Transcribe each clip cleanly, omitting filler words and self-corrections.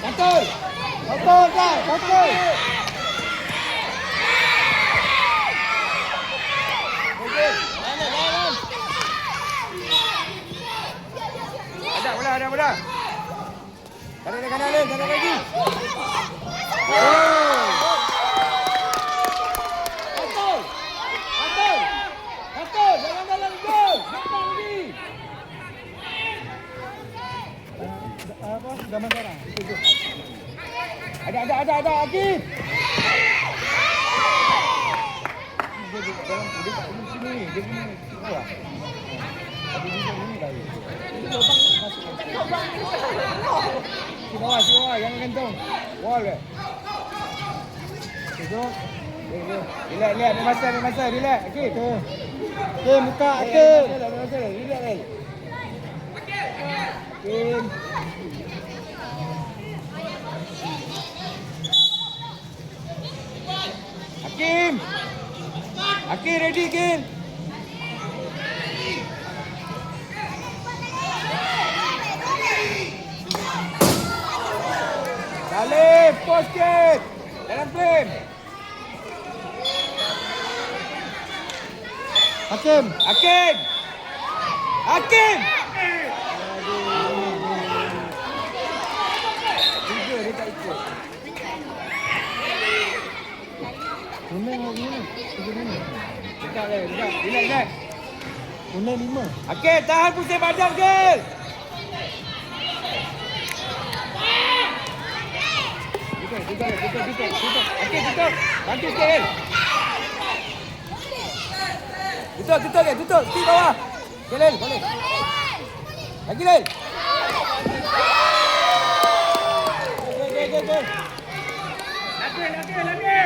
Betul. Betul kan? Betul. Ada bola. Kanan lagi. Betul. Jangan dalam gol. Depan lagi. Apa? Zaman sekarang. Ada Akif. Dia dalam sini. Dia punya bawah. Tapi dia ini dah. Si bawah, jangan gantung. Wall ke? Tutup. Relax, ambil masa, relax. Okey. Okey, buka Akif. Relax. Okey. Hakim ready Hakim. Salif, post kick. Dalam frame. Hakim. Tiga dia tak ikut. Dekat. Relax. Unai 5. Okey, tahan pusing badan, girl. Tutup. Okey, tutup. Bantu sikit, girl. Tutup. Skip bawah. Okey, Lel, boleh. Lagi, Lel. Okey. Lagi.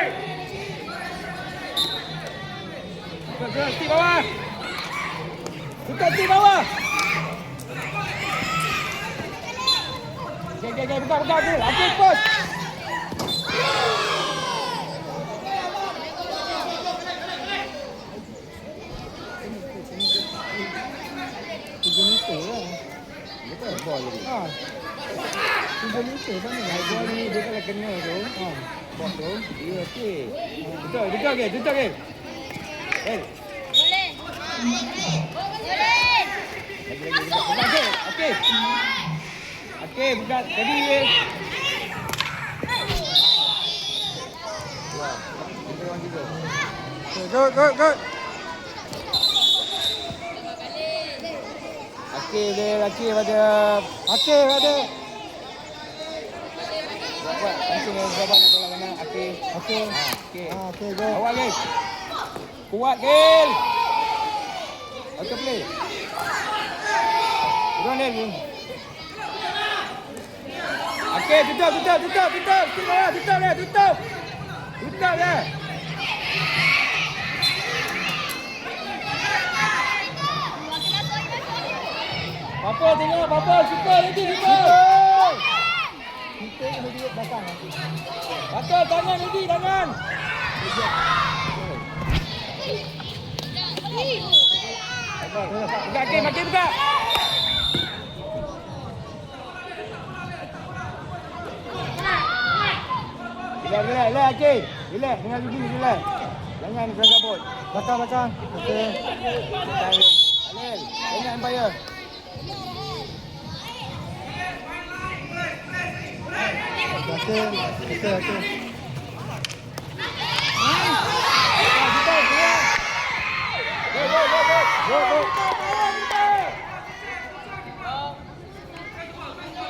Skip bawah. Tutup skip bawah. Okey. Buka. Akif post. Bol lagi. Tiga meter mana nak bol ni dia kalau kena tu. Bol tu. Ya okey. Betul ke? Boleh. Lagi. Okey, buka tadi weh. Wah. Good. Akif ada. Buat langsung nak tolak mana Akif. Okey, go. Awal Gil. Kuat Gil. Okey play. Running. Okey, tutup. Tutup dia. Papa tengok, super lagi, super. Kita kena duit belakang nanti. Betul, tangan lagi, tangan. Buka, makin buka. Relax, Akif. Relax, dengan gigi, relax. Jangan bergabut. Belakang. Okey. Alil, ingat Empire. Okey. Go.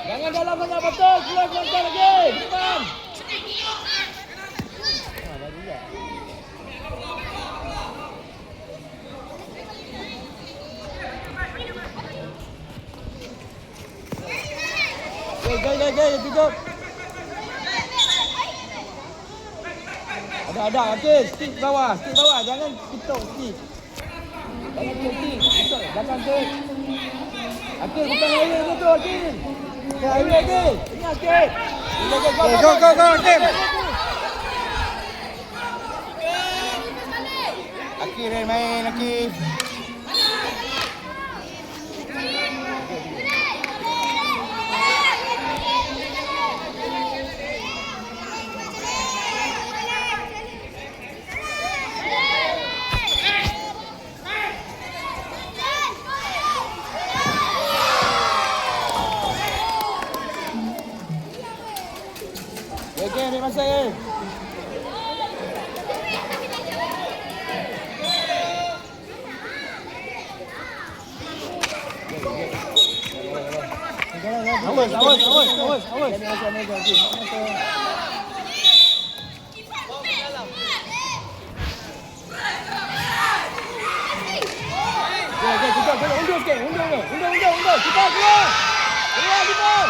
Jangan dalam banyak betul. Keluar lagi. Depan. Gay, tutup. Ada. Okey, stick bawah. Jangan tutup stick. Tutup. Jangan stick. Okey, bukan air tu, Okey. Air lagi. Ini okey. Go, Hakim. Hakim main, Hakim. Okey, ambil masa ya. Awas. Okey, undur sikit. Undur. Kita keluar. Keluar. Betul.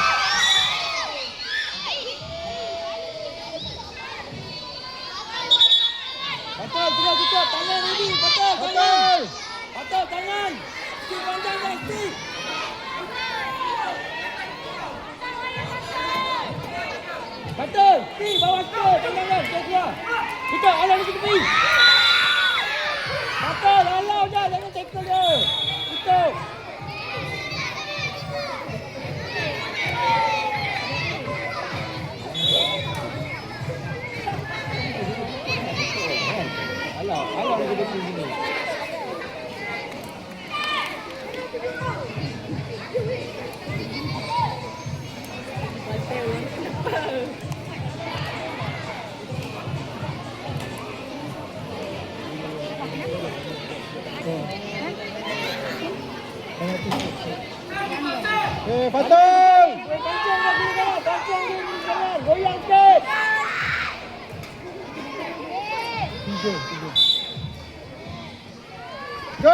Tangan ready. Betul. Tangan. Stick panjang dah, stick. Betul. Stick bawah stick. Tangan. Kita keluar. Betul. Alah di tepi. Betul. Alah dah. Jangan tackle dia. Betul. Alah dia dekat sini. Betul. Pancing dia. Goyang sikit. 3. Go!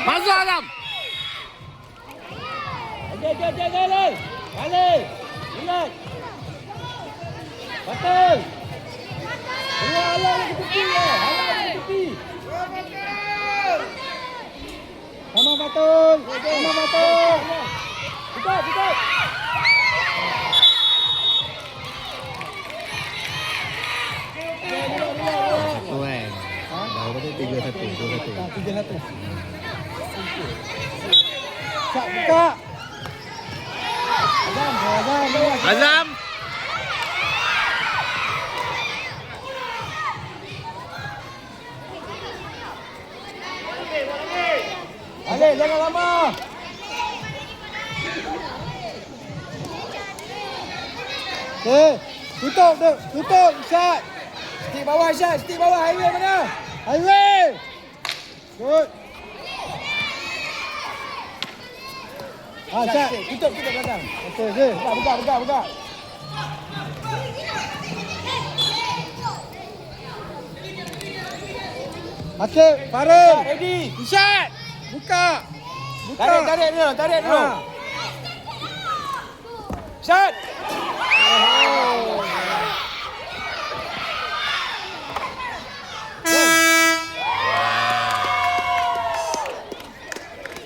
Masuk Adam. Okey. Balik. Ingat. Betul. Alah ke tepi. Sama betul. Betul. Dah berapa 3-1. Cak buka. Azam. Alih, jangan lama. Tutup, Syed. Stick bawah, highway mana? Highway. Good. Syed, tutup belakang. Okey. Buka. Hakim, Farid. Ready. Syed. Buka. Tarik dulu. Syed.